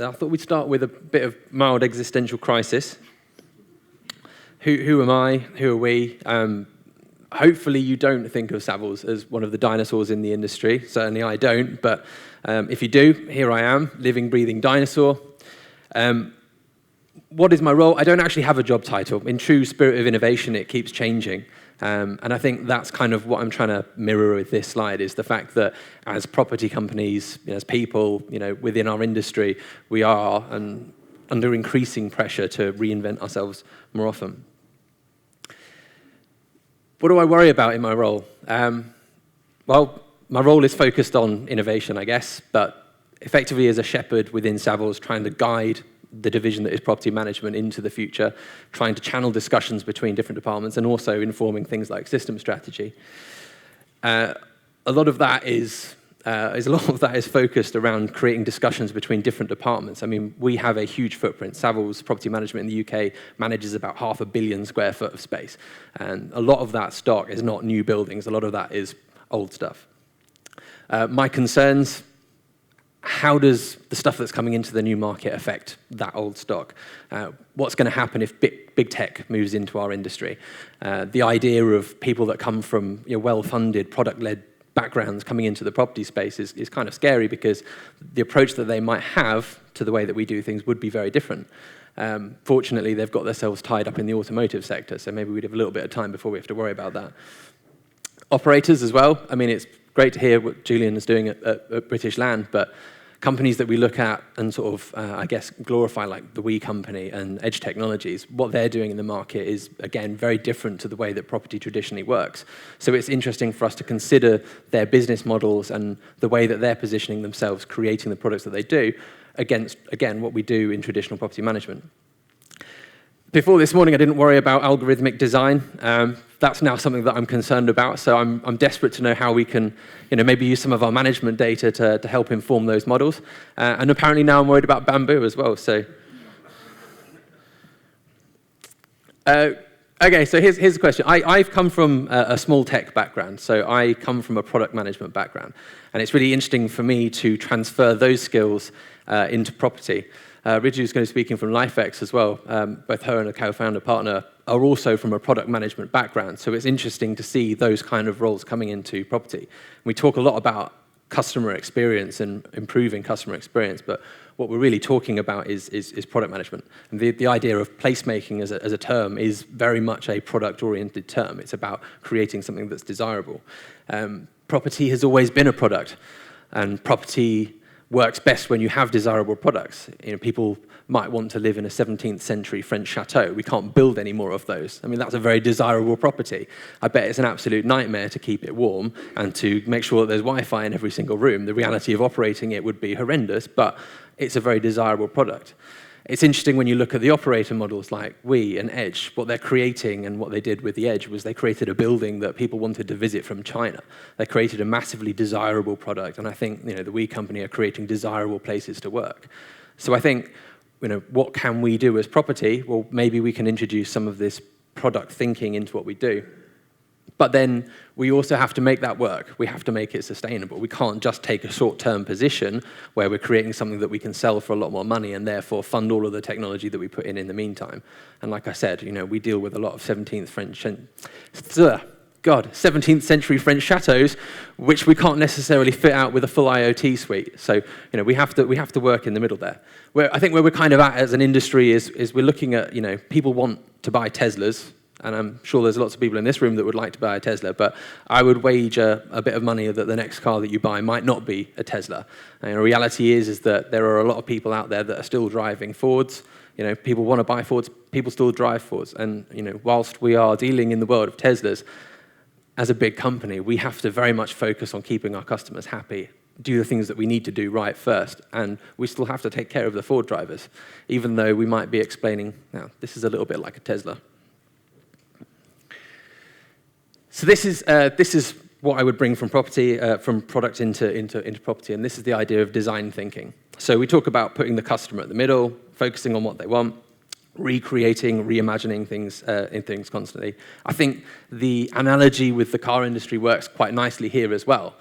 I thought we'd start with a bit of mild existential crisis. Who am I? Who are we? Hopefully you don't think of Savills as one of the dinosaurs in the industry. Certainly I don't, but if you do, here I am, living, breathing dinosaur. What is my role? I don't actually have a job title. In true spirit of innovation, it keeps changing. And I think that's kind of what I'm trying to mirror with this slide, is the fact that as property companies, as people, within our industry, we are under increasing pressure to reinvent ourselves more often. What do I worry about in my role? Well, my role is focused on innovation, I guess, but effectively as a shepherd within Savills, trying to guide the division that is property management into the future, trying to channel discussions between different departments and also informing things like system strategy. A lot of that is focused around creating discussions between different departments. I mean, we have a huge footprint. Savills Property Management in the UK manages about 500 million square foot of space. And a lot of that stock is not new buildings. A lot of that is old stuff. My concerns: how does the stuff that's coming into the new market affect that old stock? What's going to happen if big tech moves into our industry? The idea of people that come from well-funded, product-led backgrounds coming into the property space is kind of scary, because the approach that they might have to the way that we do things would be very different. Fortunately, they've got themselves tied up in the automotive sector, so maybe we'd have a little bit of time before we have to worry about that. Operators as well. I mean, it's great to hear what Julian is doing at British Land, but companies that we look at and sort of, I guess, glorify, like the We Company and Edge Technologies, what they're doing in the market is, again, very different to the way that property traditionally works. So it's interesting for us to consider their business models and the way that they're positioning themselves, creating the products that they do, against, again, what we do in traditional property management. Before this morning, I didn't worry about algorithmic design. That's now something that I'm concerned about, so I'm desperate to know how we can maybe use some of our management data to help inform those models. And apparently now I'm worried about bamboo as well. So, okay, so here's the question. I've come from a small tech background, so I come from a product management background. And it's really interesting for me to transfer those skills into property. Ridge, who's going to be speaking from LifeX as well, both her and a co-founder partner are also from a product management background. So it's interesting to see those kind of roles coming into property. We talk a lot about customer experience and improving customer experience, but what we're really talking about is product management. And the idea of placemaking as a term is very much a product-oriented term. It's about creating something that's desirable. Property has always been a product, and property works best when you have desirable products. People might want to live in a 17th century French chateau. We can't build any more of those. I mean, that's a very desirable property. I bet it's an absolute nightmare to keep it warm and to make sure that there's Wi-Fi in every single room. The reality of operating it would be horrendous, but it's a very desirable product. It's interesting when you look at the operator models like We and Edge. What they're creating and what they did with the Edge was they created a building that people wanted to visit from China. They created a massively desirable product, and I think the We Company are creating desirable places to work. So I think, what can we do as property? Well, maybe we can introduce some of this product thinking into what we do. But then we also have to make that work. We have to make it sustainable. We can't just take a short-term position where we're creating something that we can sell for a lot more money and therefore fund all of the technology that we put in the meantime. And like I said, we deal with a lot of 17th century French chateaus, which we can't necessarily fit out with a full IoT suite. So, we have to work in the middle there. I think where we're kind of at as an industry is we're looking at, people want to buy Teslas. And I'm sure there's lots of people in this room that would like to buy a Tesla, but I would wager a bit of money that the next car that you buy might not be a Tesla. And the reality is that there are a lot of people out there that are still driving Fords. People want to buy Fords, people still drive Fords. And, whilst we are dealing in the world of Teslas, as a big company, we have to very much focus on keeping our customers happy, do the things that we need to do right first, and we still have to take care of the Ford drivers, even though we might be explaining, now, this is a little bit like a Tesla. So this is what I would bring from property, from product into property, and this is the idea of design thinking. So we talk about putting the customer at the middle, focusing on what they want, recreating, reimagining things constantly. I think the analogy with the car industry works quite nicely here as well.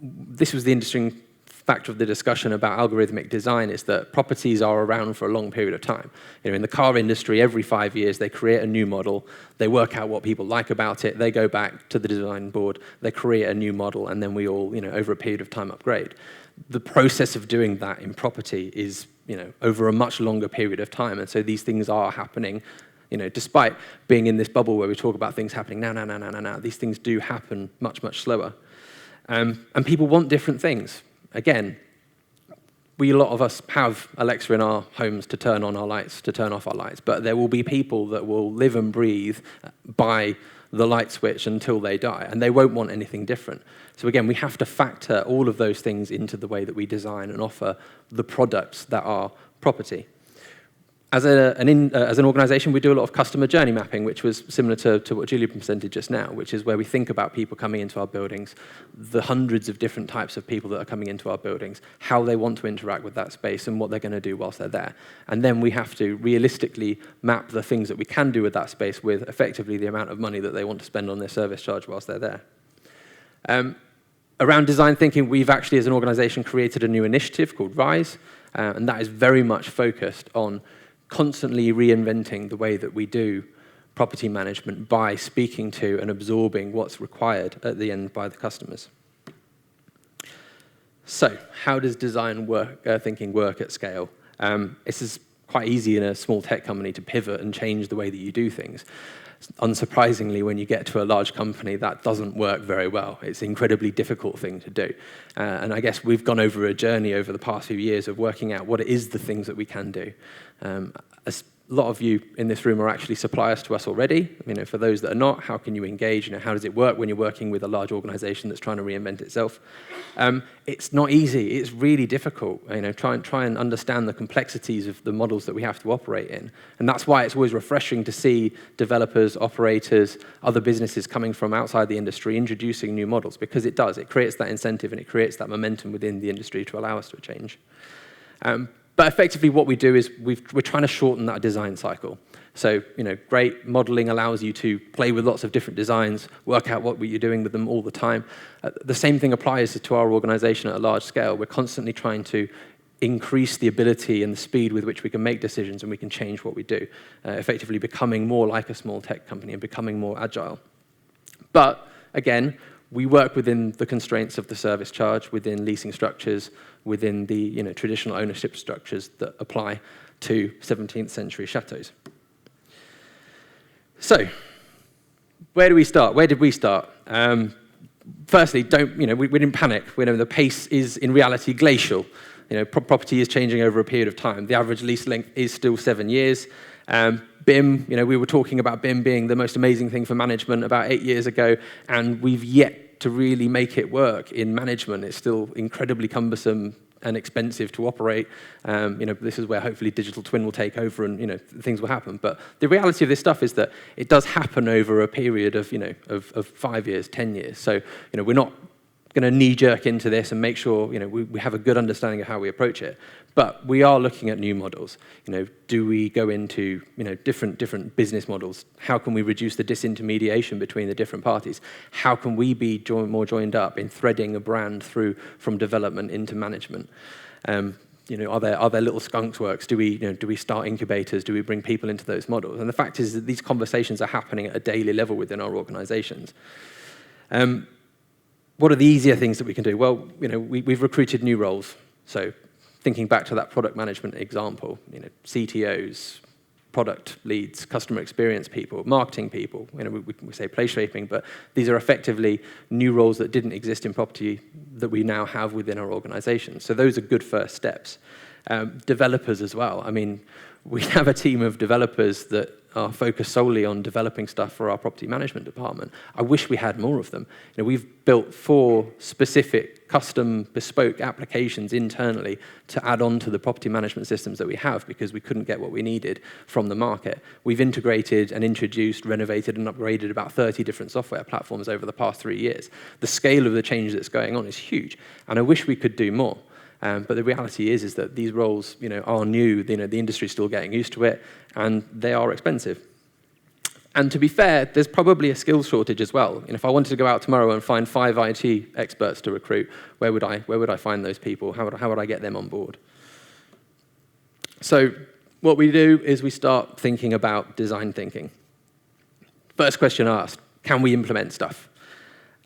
This was the interesting factor of the discussion about algorithmic design is that properties are around for a long period of time. In the car industry, every 5 years, they create a new model, they work out what people like about it, they go back to the design board, they create a new model, and then we all, over a period of time, upgrade. The process of doing that in property is, over a much longer period of time, and so these things are happening. Despite being in this bubble where we talk about things happening now, these things do happen much, much slower. And people want different things. Again, a lot of us have Alexa in our homes to turn on our lights, to turn off our lights, but there will be people that will live and breathe by the light switch until they die, and they won't want anything different. So again, we have to factor all of those things into the way that we design and offer the products that are property. As an organization, we do a lot of customer journey mapping, which was similar to what Julia presented just now, which is where we think about people coming into our buildings, the hundreds of different types of people that are coming into our buildings, how they want to interact with that space, and what they're going to do whilst they're there. And then we have to realistically map the things that we can do with that space with effectively the amount of money that they want to spend on their service charge whilst they're there. Around design thinking, we've actually, as an organization, created a new initiative called RISE, and that is very much focused on constantly reinventing the way that we do property management by speaking to and absorbing what's required at the end by the customers. So, how does design thinking work at scale? This is quite easy in a small tech company to pivot and change the way that you do things. Unsurprisingly, when you get to a large company, that doesn't work very well. It's an incredibly difficult thing to do. And I guess we've gone over a journey over the past few years of working out what it is the things that we can do. A lot of you in this room are actually suppliers to us already. For those that are not, how can you engage? How does it work when you're working with a large organization that's trying to reinvent itself? It's not easy. It's really difficult. Try and understand the complexities of the models that we have to operate in. And that's why it's always refreshing to see developers, operators, other businesses coming from outside the industry introducing new models, because it does. It creates that incentive and it creates that momentum within the industry to allow us to change. But effectively what we do is we're trying to shorten that design cycle. So, great modeling allows you to play with lots of different designs, work out what you're doing with them all the time. The same thing applies to our organization at a large scale. We're constantly trying to increase the ability and the speed with which we can make decisions and we can change what we do, effectively becoming more like a small tech company and becoming more agile. But, again, we work within the constraints of the service charge, within leasing structures, within the traditional ownership structures that apply to 17th century chateaus. So, where do we start? Where did we start? Firstly, we didn't panic. We know the pace is in reality glacial. Property is changing over a period of time. The average lease length is still 7 years. BIM, we were talking about BIM being the most amazing thing for management about 8 years ago, and we've yet to really make it work in management. It's still incredibly cumbersome and expensive to operate. This is where hopefully digital twin will take over and things will happen. But the reality of this stuff is that it does happen over a period of 5 years, 10 years. So we're not going to knee-jerk into this and make sure we have a good understanding of how we approach it. But we are looking at new models. Do we go into different business models? How can we reduce the disintermediation between the different parties? How can we be more joined up in threading a brand through from development into management? Are there little skunks works? Do we start incubators? Do we bring people into those models? And the fact is that these conversations are happening at a daily level within our organizations. What are the easier things that we can do? Well, we've recruited new roles. So thinking back to that product management example, CTOs, product leads, customer experience people, marketing people, we say place shaping, but these are effectively new roles that didn't exist in property that we now have within our organization. So those are good first steps. Developers as well. We have a team of developers that are focused solely on developing stuff for our property management department. I wish we had more of them. We've built 4 specific custom bespoke applications internally to add on to the property management systems that we have because we couldn't get what we needed from the market. We've integrated and introduced, renovated and upgraded about 30 different software platforms over the past 3 years. The scale of the change that's going on is huge, and I wish we could do more. But the reality is that these roles, are new. The industry's still getting used to it, and they are expensive. And to be fair, there's probably a skills shortage as well. And if I wanted to go out tomorrow and find 5 IT experts to recruit, where would I find those people? How would I get them on board? So what we do is we start thinking about design thinking. First question asked, can we implement stuff?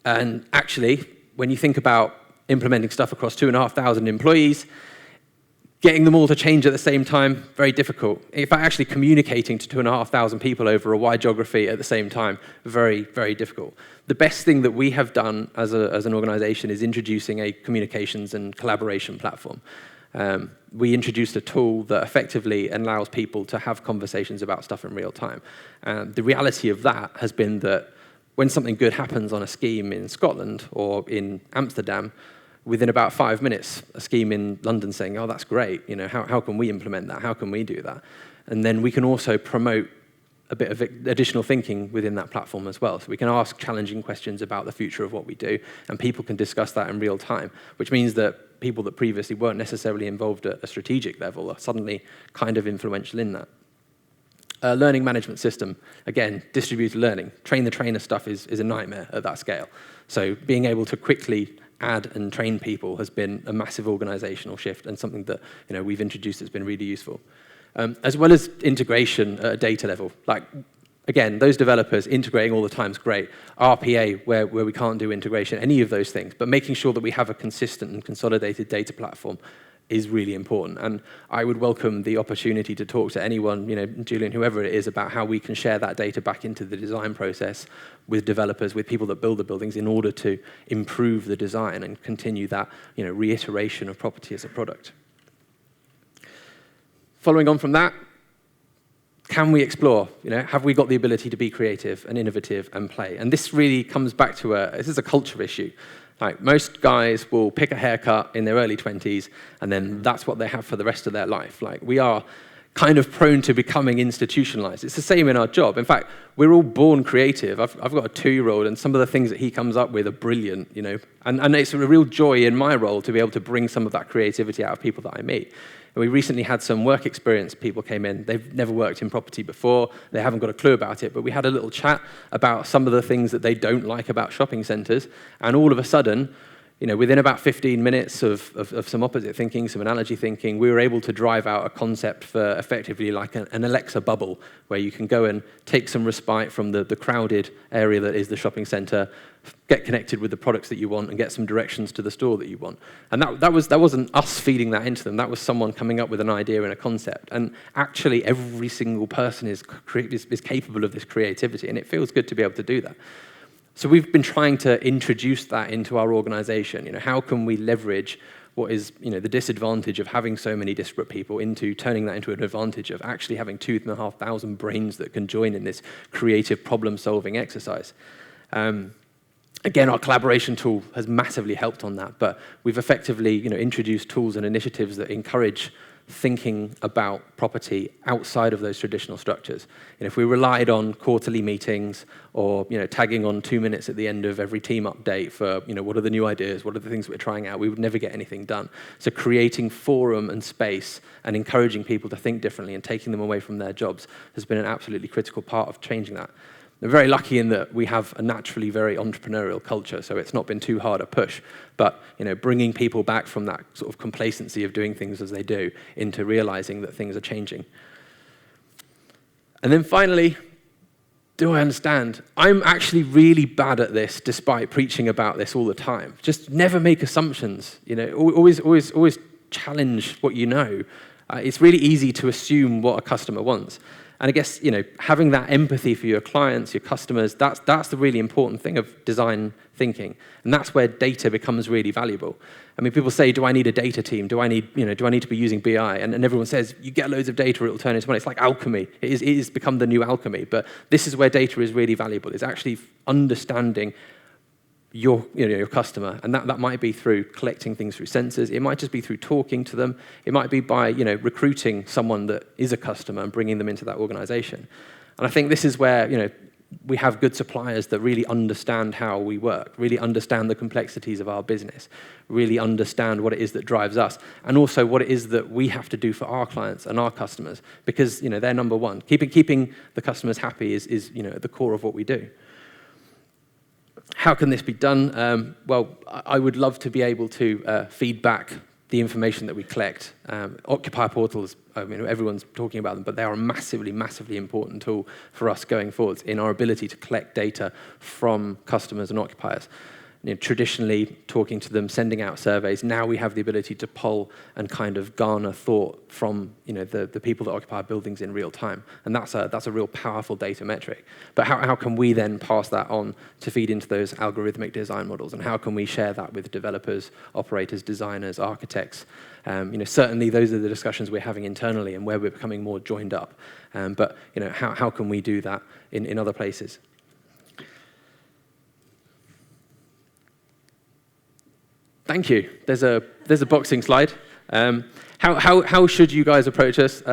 And actually, when you think about implementing stuff across 2,500 employees, getting them all to change at the same time, very difficult. In fact, actually communicating to 2,500 people over a wide geography at the same time, very, very difficult. The best thing that we have done as an organization is introducing a communications and collaboration platform. We introduced a tool that effectively allows people to have conversations about stuff in real time. The reality of that has been that when something good happens on a scheme in Scotland or in Amsterdam, within about 5 minutes, a scheme in London saying, oh, that's great, how can we implement that? How can we do that? And then we can also promote a bit of additional thinking within that platform as well. So we can ask challenging questions about the future of what we do, and people can discuss that in real time, which means that people that previously weren't necessarily involved at a strategic level are suddenly kind of influential in that. Learning management system, again, distributed learning. Train the trainer stuff is a nightmare at that scale. So being able to quickly add and train people has been a massive organizational shift and something that we've introduced that's been really useful. As well as integration at a data level. Like, again, those developers integrating all the time is great. RPA, where we can't do integration, any of those things. But making sure that we have a consistent and consolidated data platform is really important. And I would welcome the opportunity to talk to anyone, Julian, whoever it is, about how we can share that data back into the design process with developers, with people that build the buildings in order to improve the design and continue that, reiteration of property as a product. Following on from that, can we explore? Have we got the ability to be creative and innovative and play? And this really comes back to this is a culture issue. Like, most guys will pick a haircut in their early 20s, and then that's what they have for the rest of their life. Like, we are kind of prone to becoming institutionalized. It's the same in our job. In fact, we're all born creative. I've got a 2-year-old, and some of the things that he comes up with are brilliant, And it's a real joy in my role to be able to bring some of that creativity out of people that I meet. And we recently had some work experience people came in. They've never worked in property before. They haven't got a clue about it. But we had a little chat about some of the things that they don't like about shopping centres. And all of a sudden, within about 15 minutes of some opposite thinking, some analogy thinking, we were able to drive out a concept for effectively like an Alexa bubble, where you can go and take some respite from the crowded area that is the shopping centre, get connected with the products that you want, and get some directions to the store that you want. And that wasn't us feeding that into them. That was someone coming up with an idea and a concept. And actually, every single person is capable of this creativity, and it feels good to be able to do that. So we've been trying to introduce that into our organization. How can we leverage what is the disadvantage of having so many disparate people into turning that into an advantage of actually having 2,500 brains that can join in this creative problem-solving exercise. Again, our collaboration tool has massively helped on that, but we've effectively introduced tools and initiatives that encourage thinking about property outside of those traditional structures. And if we relied on quarterly meetings or tagging on 2 minutes at the end of every team update for what are the new ideas, what are the things we're trying out, we would never get anything done. So creating forum and space and encouraging people to think differently and taking them away from their jobs has been an absolutely critical part of changing that. We're very lucky in that we have a naturally very entrepreneurial culture, so it's not been too hard a push. But bringing people back from that sort of complacency of doing things as they do into realizing that things are changing. And then finally, do I understand? I'm actually really bad at this, despite preaching about this all the time. Just never make assumptions. Always challenge what you know. It's really easy to assume what a customer wants. And I guess, having that empathy for your clients, your customers, that's the really important thing of design thinking. And that's where data becomes really valuable. I mean, people say, do I need a data team? Do I need to be using BI? And everyone says, you get loads of data, it'll turn into money. It's like alchemy. It is become the new alchemy. But this is where data is really valuable. It's actually understanding your customer, and that might be through collecting things through sensors. It might just be through talking to them. It might be by recruiting someone that is a customer and bringing them into that organization. And I think this is where we have good suppliers that really understand how we work, really understand the complexities of our business, really understand what it is that drives us, and also what it is that we have to do for our clients and our customers, because they're number one. Keeping the customers happy is at the core of what we do. How can this be done? Well, I would love to be able to feed back the information that we collect. Occupier portals, everyone's talking about them, but they are a massively, massively important tool for us going forwards in our ability to collect data from customers and occupiers. Traditionally, talking to them, sending out surveys, now we have the ability to poll and kind of garner thought from the people that occupy buildings in real time. And that's a real powerful data metric. But how can we then pass that on to feed into those algorithmic design models? And how can we share that with developers, operators, designers, architects? Certainly those are the discussions we're having internally and where we're becoming more joined up. But how can we do that in other places? Thank you. There's a boxing slide. How should you guys approach us?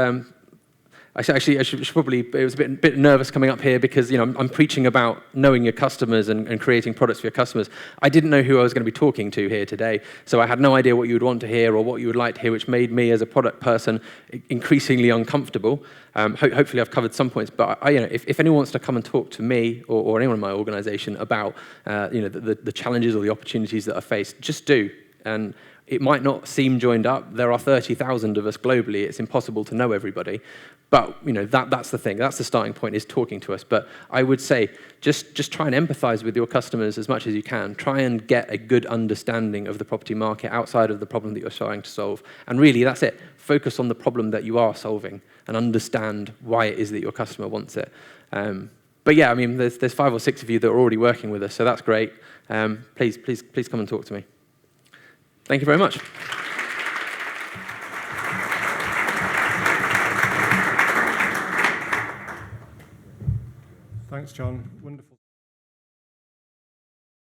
I should probably. It was a bit nervous coming up here because I'm preaching about knowing your customers and creating products for your customers. I didn't know who I was going to be talking to here today, so I had no idea what you would want to hear or what you would like to hear, which made me as a product person increasingly uncomfortable. Hopefully, I've covered some points. But if anyone wants to come and talk to me or anyone in my organisation about the challenges or the opportunities that are faced, just do. And it might not seem joined up. There are 30,000 of us globally. It's impossible to know everybody. But that's the thing. That's the starting point, is talking to us. But I would say just try and empathize with your customers as much as you can. Try and get a good understanding of the property market outside of the problem that you're trying to solve. And really, that's it. Focus on the problem that you are solving and understand why it is that your customer wants it. But yeah, there's 5 or 6 of you that are already working with us, so that's great. Please come and talk to me. Thank you very much. Thanks, John. Wonderful.